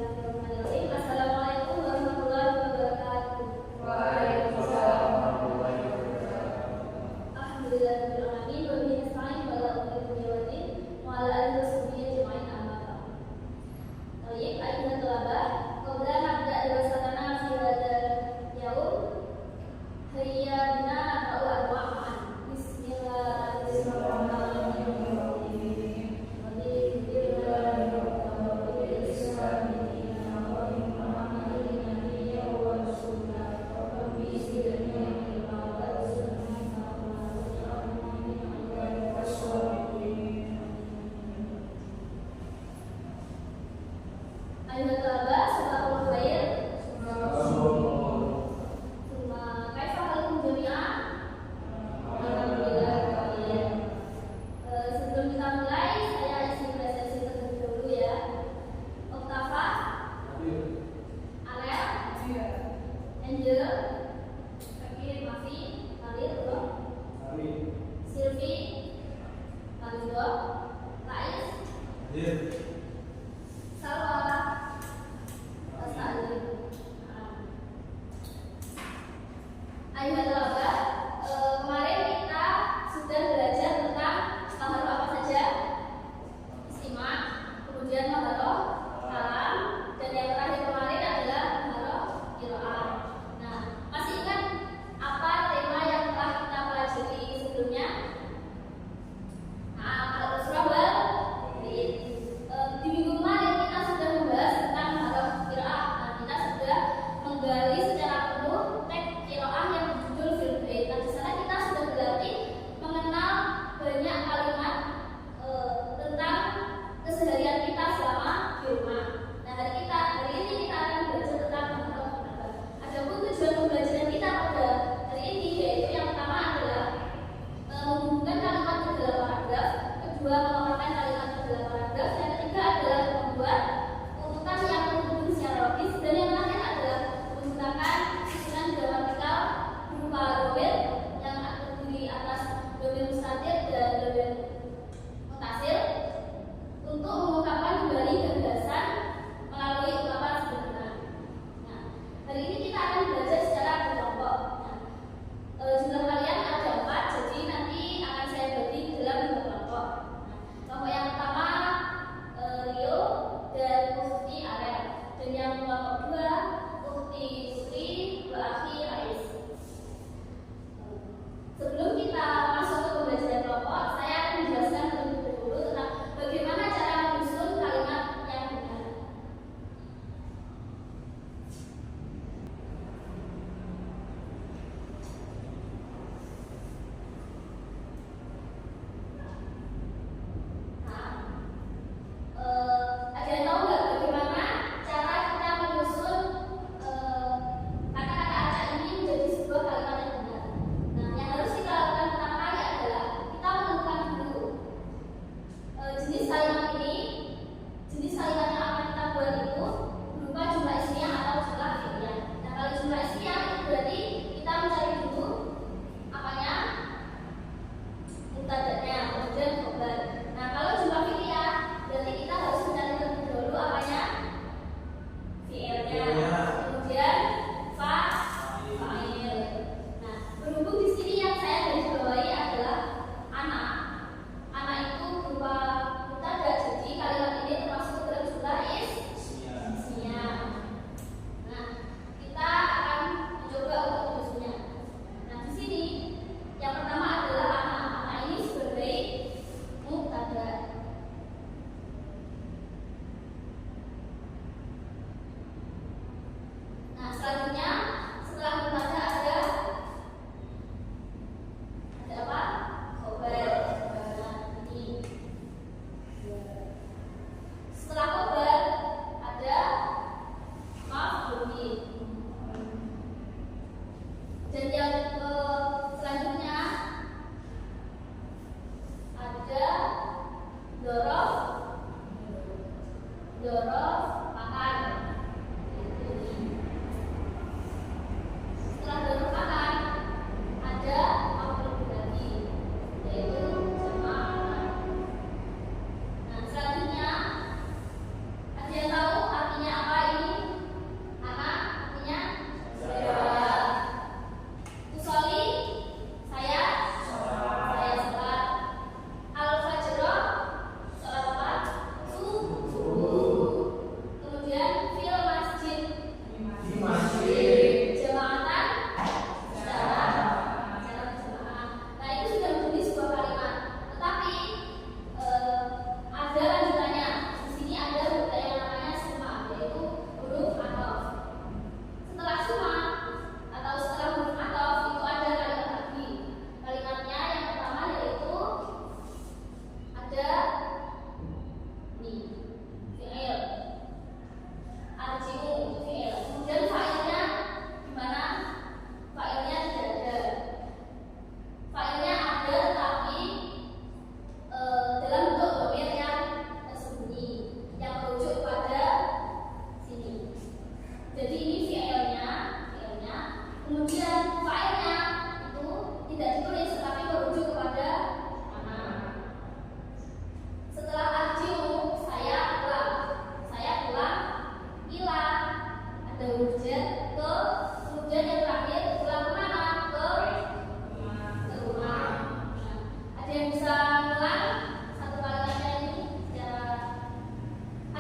Bismillahirrahmanirrahim. Assalamualaikum warahmatullahi wabarakatuh. Waalaikumsalam warahmatullahi wabarakatuh. Alhamdulillahirabbil alamin wa bihi nasta'in ala umuri dunya waddin wa ala alihi washabbihi ajma'in amma ba'd. Baik, ayuhan thalabah, qabla nabda dirasatana fi hadzal yaum hayya bina naqra'u al-Qur'an. Bismillahirrahmanirrahim. Ayuhan thalabah, sabaqul khair. Summa kaifa halukum jami'an? Alhamdulillah kalian. Sebelum kita mulai, saya isi presentasi terlebih dahulu ya. Oktafa, Alel, Angel, Mafi, Khalil, Silvi, Kalido, Tais, Salwa, Asali. Ayuhan thalabah, kemarin kita sudah belajar tentang maharoh apa saja? Istimak, kemudian maharoh kalam, dan yang terakhir kemarin adalah maharoh qiraah. Nah, masih ingat apa tema yang telah kita pelajari sebelumnya? Al surah wal di minggu kemarin kita sudah membahas tentang maharoh qiraah. Nah, kita sudah menggali secara penuh teks qiraah yang berjudul fil bait. Nah, di sana kita sudah berlatih mengenal banyak kalimat tentang keseharian kita selama di rumah. Nah, hari ini kita akan belajar tentang maharoh qiraah. Adapun tujuan pembelajaran kita pada hari ini yaitu yang pertama adalah menghubungkan kalimat ke dalam paragraf, kedua memaparkan kalimat ke dalam paragraf, yang ketiga adalah membuat urutan yang terhubung secara logis, dan yang terakhir adalah menggunakan susunan gramatikal berupa domir yang terdiri atas domir mustatir dan domir mutasil untuk mengungkapkan kembali gagasan melalui ungkapan sederhana. Nah, hari ini kita akan belajar secara berkelompok. Jumlah kalian ada 4, jadi nanti akan saya bagi ke dalam 2 kelompok. Kelompok yang pertama Rio dan Mufti Arel, dan yang kelompok 2 Mufti Putri, Akhi Ais. Sebelum kita masuk ke pembelajaran kelompok, saya akan menjelaskan terlebih dahulu tentang bagaimana cara menyusun kalimat yang benar. Ada yang tahu nggak bagaimana cara kita menyusun kata-kata acak ini menjadi sebuah kalimat yang benar? Nah, yang harus kita lakukan pertama kali adalah kita menentukan dulu jenis kalimat ini. Jenis kalimat yang akan kita buat itu berupa jumlah ismiyah atau jumlah fi'liyah. Nah, kalau jumlah ismiyah itu berarti kita mencari dulu apanya? Mubtada'nya, kemudian khobar. Nah, kalau jumlah fi'liyah berarti kita harus mencari terlebih dahulu apanya? Fi'ilnya, kemudian fa'il. Nah, berhubung di sini yang saya garis bawahi adalah anak. Anak itu berupa mubtada, jadi kalimat ini termasuk dalam jumlah ismiyah. Nah, kita akan mencoba untuk menyusunnya. Nah, di sini yang pertama adalah anak. Anak ini sebagai mubtada. Nah, selanjutnya setelah mubtada ada apa? Khobar. Nah, ini. Setelah khobar ada maf'ul bih. Dan yang selanjutnya ada dorof makan. Setelah dorof makan ada maf'ul bih lagi, yaitu jamaah. Nah, selanjutnya ada yang tahu artinya apa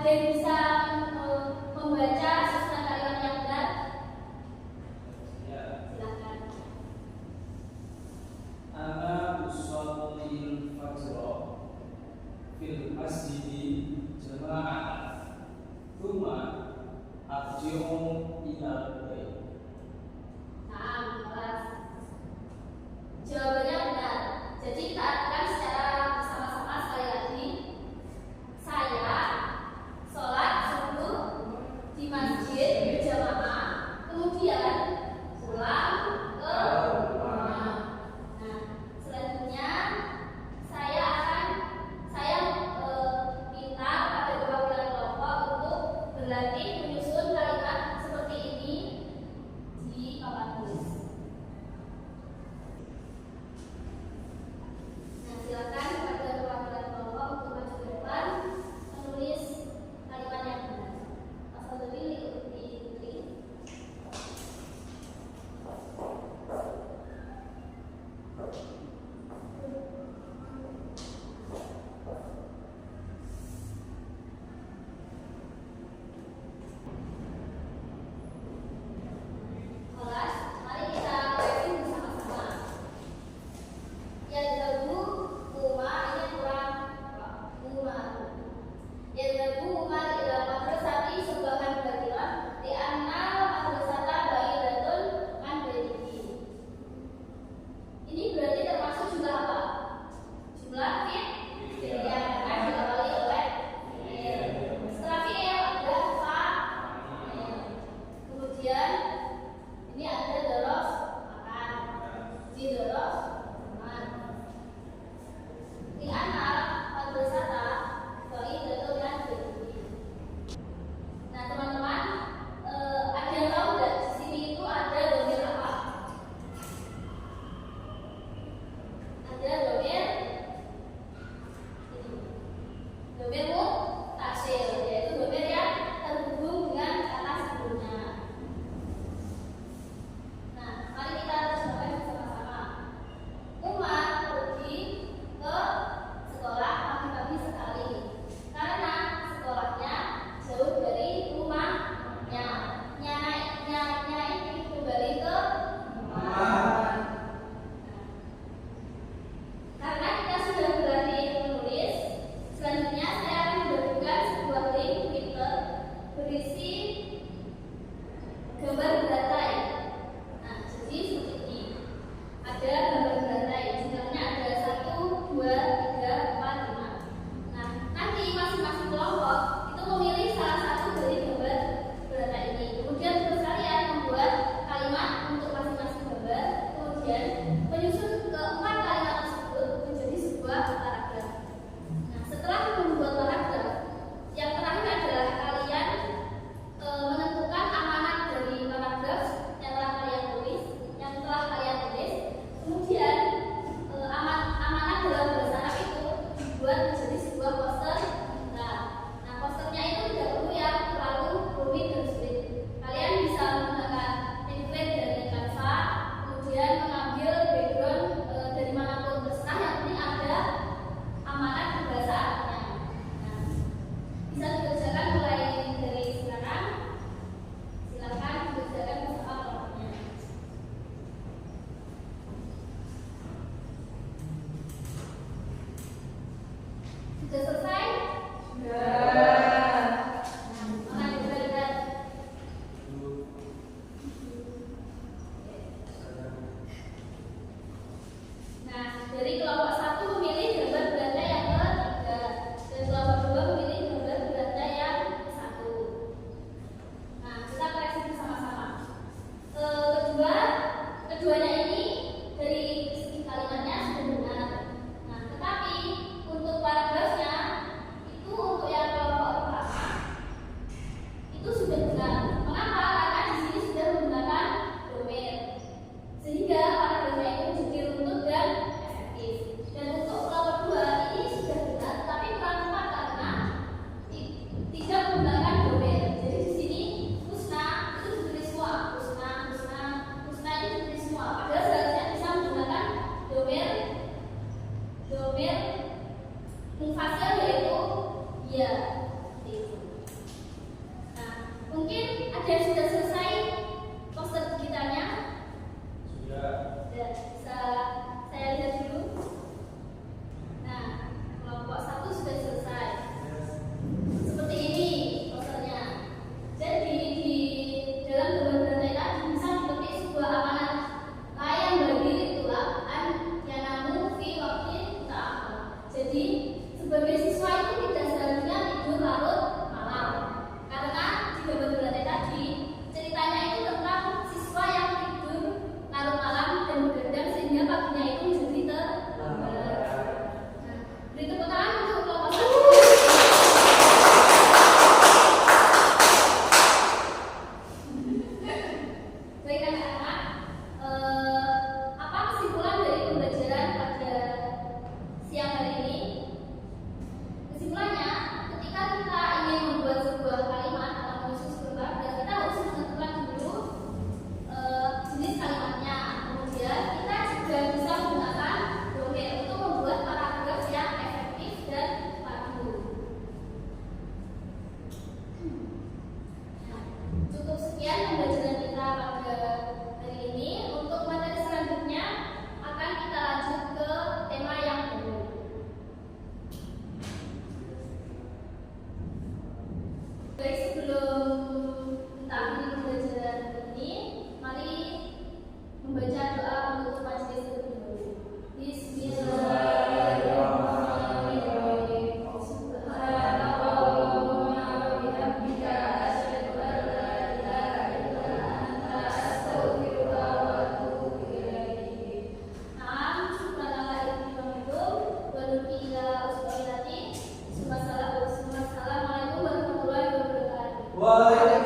Ada yang bisa membaca susunan kalimat yang benar? Ya. Silakan. Ana usallil fajra fil masjidi jama'ah thumma arji'u ila bait. Nah, kelas. Jawabannya benar. Jadi kita artikan secara bersama-sama sekali lagi. Saya sholat subuh di masjid warahmatullahi